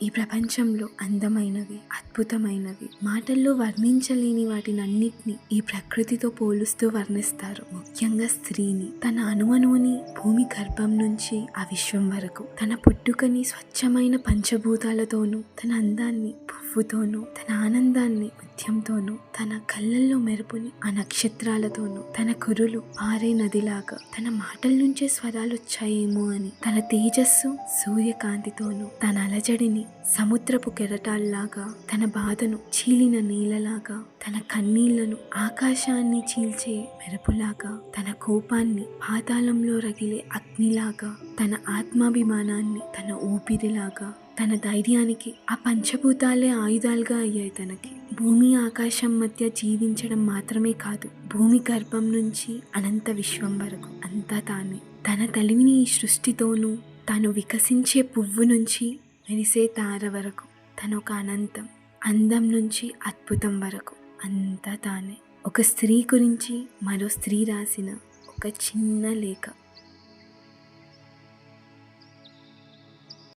ఈ ప్రపంచంలో అందమైనవి, అద్భుతమైనవి, మాటల్లో వర్ణించలేని వాటినన్నిటినీ ఈ ప్రకృతితో పోలుస్తూ వర్ణిస్తారు. ముఖ్యంగా స్త్రీని, తన అణువణువుని భూమి గర్భం నుంచి ఆ విశ్వం వరకు, తన పుట్టుకని స్వచ్ఛమైన పంచభూతాలతోనూ, తన అందాన్ని పువ్వుతోనూ, తన ఆనందాన్ని ముత్యంతోనూ, తన కళ్ళల్లో మెరుపుని ఆ నక్షత్రాలతోనూ, తన కురులు పారే నదిలాగా, తన మాటల నుంచే స్వరాలు వచ్చాయేమో అని, తన తేజస్సు సూర్యకాంతితోనూ, తన అలజడిని సముద్రపు కెరటాల్లాగా, తన బాధను చీలిన నీళ్ళలాగా, తన కన్నీళ్లను ఆకాశాన్ని చీల్చే మెరుపులాగా, తన కోపాన్ని పాతాళంలో రగిలే అగ్నిలాగా, తన ఆత్మాభిమానాన్ని తన ఊపిరిలాగా, తన ధైర్యానికి ఆ పంచభూతాలే ఆయుధాలుగా అయ్యాయి తనకి. భూమి ఆకాశం మధ్య జీవించడం మాత్రమే కాదు, భూమి గర్భం నుంచి అనంత విశ్వం వరకు అంతా తానే. తన తెలివిని ఈ సృష్టితోనూ, తాను వికసించే పువ్వు నుంచి మెరిసే తార వరకు, తను ఒక అనంతం, అందం నుంచి అద్భుతం వరకు అంతా తానే. ఒక స్త్రీ గురించి మరో స్త్రీ రాసిన ఒక చిన్న లేఖ.